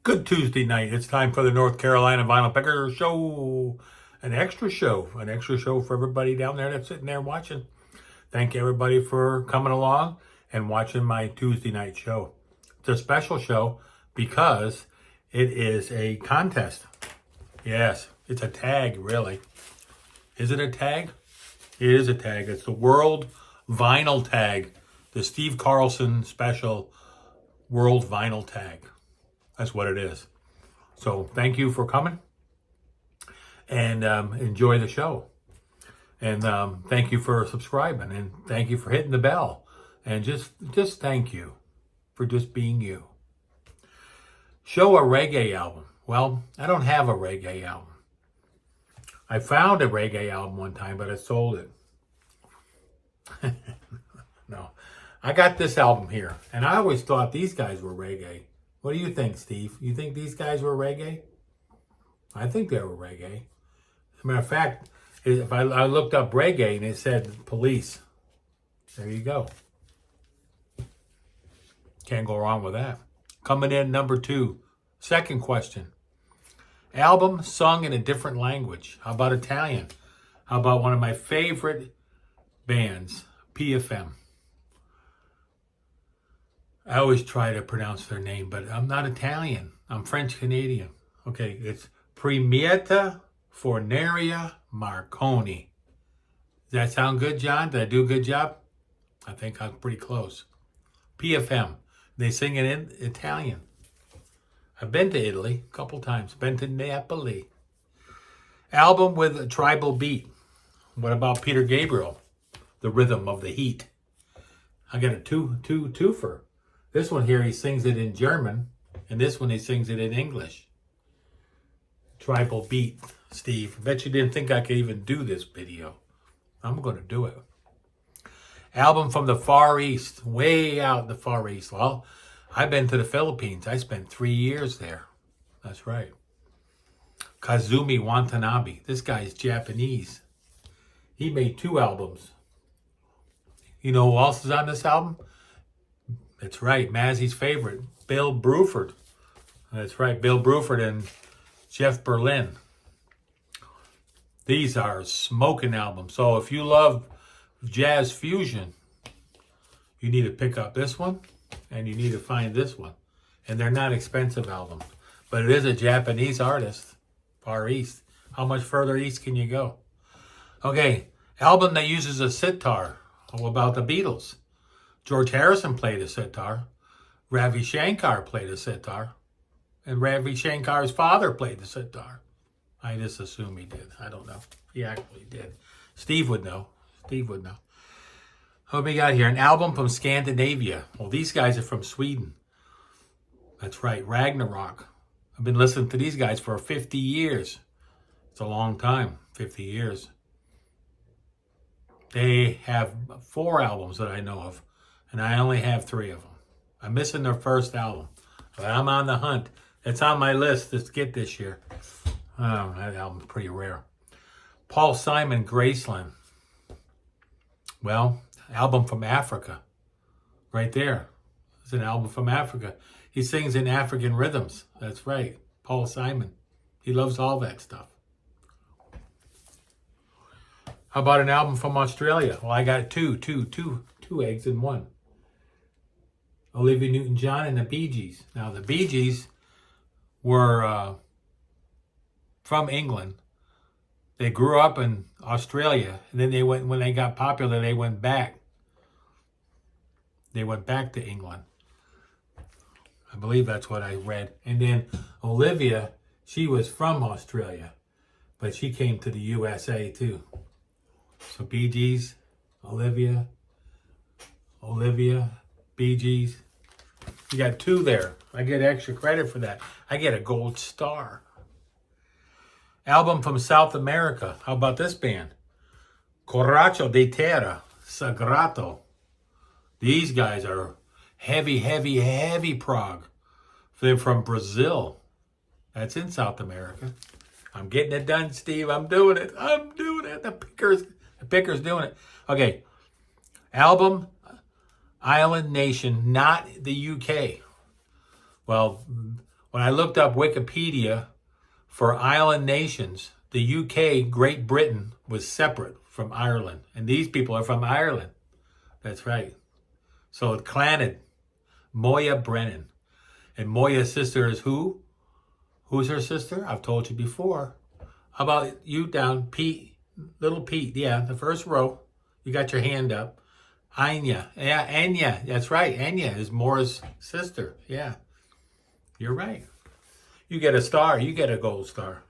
Good Tuesday night. It's time for the North Carolina Vinyl Picker Show. An extra show for everybody down there that's sitting there watching. Thank you everybody for coming along and watching my Tuesday night show. It's a special show because it is a contest. Yes, it's a tag, really. Is it a tag? It is a tag. It's the World Vinyl Tag, the Steve Carlson special World Vinyl Tag. That's what it is. So thank you for coming and enjoy the show. And thank you for subscribing and thank you for hitting the bell. And just thank you for just being you. Show a reggae album. Well, I don't have a reggae album. I found a reggae album one time, but I sold it. No. I got this album here. And I always thought these guys were reggae. What do you think, Steve? You think these guys were reggae? I think they were reggae. As a matter of fact, if I looked up reggae and it said Police. There you go. Can't go wrong with that. Coming in number 2. Second question. Album sung in a different language. How about Italian? How about one of my favorite bands, PFM? I always try to pronounce their name, but I'm not Italian. I'm French-Canadian. Okay, it's Premiata Forneria Marconi. Does that sound good, John? Did I do a good job? I think I'm pretty close. PFM. They sing it in Italian. I've been to Italy a couple times. Been to Napoli. Album with a tribal beat. What about Peter Gabriel? The Rhythm of the Heat. I got a twofer. This one here, he sings it in German, and this one he sings it in English. Tribal beat, Steve. I bet you didn't think I could even do this video. I'm going to do it. Album from the Far East, way out in the Far East. Well, I've been to the Philippines. I spent 3 years there. That's right. Kazumi Watanabe. This guy is Japanese. He made 2 albums. You know who else is on this album? That's right, Mazzy's favorite, Bill Bruford. That's right, Bill Bruford and Jeff Berlin. These are smoking albums. So if you love jazz fusion, you need to pick up this one and you need to find this one. And they're not expensive albums. But it is a Japanese artist, Far East. How much further east can you go? Okay, album that uses a sitar. How about the Beatles? George Harrison played a sitar. Ravi Shankar played a sitar. And Ravi Shankar's father played the sitar. I just assume he did. I don't know. He actually did. Steve would know. What we got here? An album from Scandinavia. Well, these guys are from Sweden. That's right. Ragnarok. I've been listening to these guys for 50 years. It's a long time. 50 years. They have 4 albums that I know of. And I only have 3 of them. I'm missing their first album. But I'm on the hunt. It's on my list to get this year. Oh, that album's pretty rare. Paul Simon, Graceland. Well, album from Africa. Right there. It's an album from Africa. He sings in African rhythms. That's right. Paul Simon. He loves all that stuff. How about an album from Australia? Well, I got two eggs in one. Olivia Newton-John and the Bee Gees. Now, the Bee Gees were from England. They grew up in Australia, and then when they got popular, they went back. They went back to England. I believe that's what I read. And then Olivia, she was from Australia, but she came to the USA too. So Bee Gees, Olivia, Bee Gees. You got 2 there. I get extra credit for that. I get a gold star. Album from South America. How about this band? Coracho de Terra, Sagrato. These guys are heavy prog. They're from Brazil. That's in South America. I'm getting it done, Steve. I'm doing it. The picker's doing it. Okay. Album, Island Nation, not the UK. Well, When I looked up Wikipedia for island nations, the UK, Great Britain, was separate from Ireland. And these people are from Ireland. That's right. So it clanted Moya Brennan. And Moya's sister is who? Who's her sister? I've told you before. How about you down, Pete? Little Pete, yeah, the first row. You got your hand up. Anya, yeah, Anya, that's right. Anya is Mora's sister. Yeah, you're right. You get a star. You get a gold star.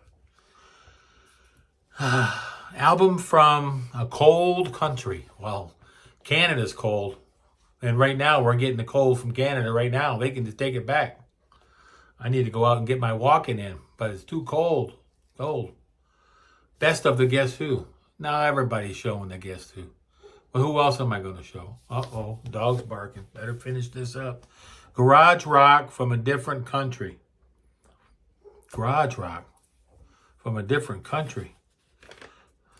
Album from a cold country. Well, Canada's cold. And right now, we're getting the cold from Canada right now. They can just take it back. I need to go out and get my walking in, but it's too cold. Cold. Best of the Guess Who. Now everybody's showing the Guess Who. Well, who else am I going to show? Uh-oh, dog's barking. Better finish this up. Garage rock from a different country. Garage rock from a different country.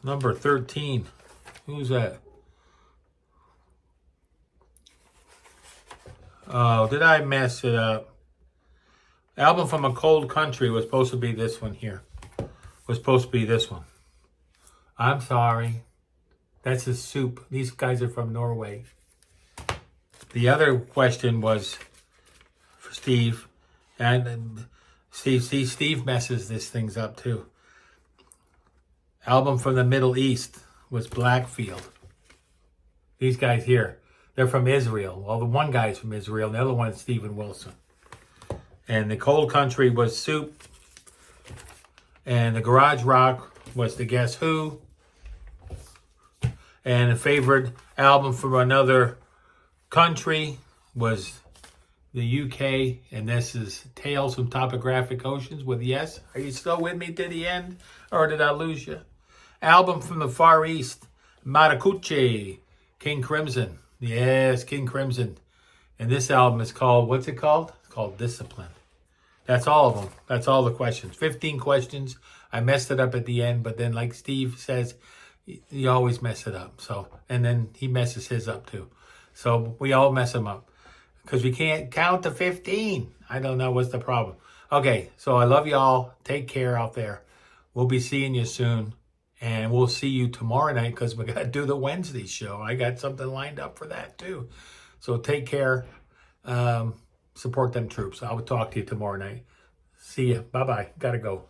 Number 13. Who's that? Oh, did I mess it up? Album from a cold country was supposed to be this one here. Was supposed to be this one. I'm sorry. That's a soup. These guys are from Norway. The other question was for Steve. And Steve messes this things up too. Album from the Middle East was Blackfield. These guys here, they're from Israel. Well, the one guy's from Israel, the other one is Stephen Wilson. And the cold country was Soup. And the garage rock was the Guess Who. And a favorite album from another country was the UK. And this is Tales from Topographic Oceans with Yes. Are you still with me to the end? Or did I lose you? Album from the Far East, Maracuche, King Crimson. Yes, King Crimson. And this album is called, what's it called? It's called Discipline. That's all of them. That's all the questions. 15 questions. I messed it up at the end, but then like Steve says, you always mess it up. So, and then he messes his up too. So we all mess them up because we can't count to 15. I don't know what's the problem. Okay, so I love y'all. Take care out there. We'll be seeing you soon. And we'll see you tomorrow night because we got to do the Wednesday show. I got something lined up for that too. So take care. Support them troops. I will talk to you tomorrow night. See ya. Bye-bye. Gotta go.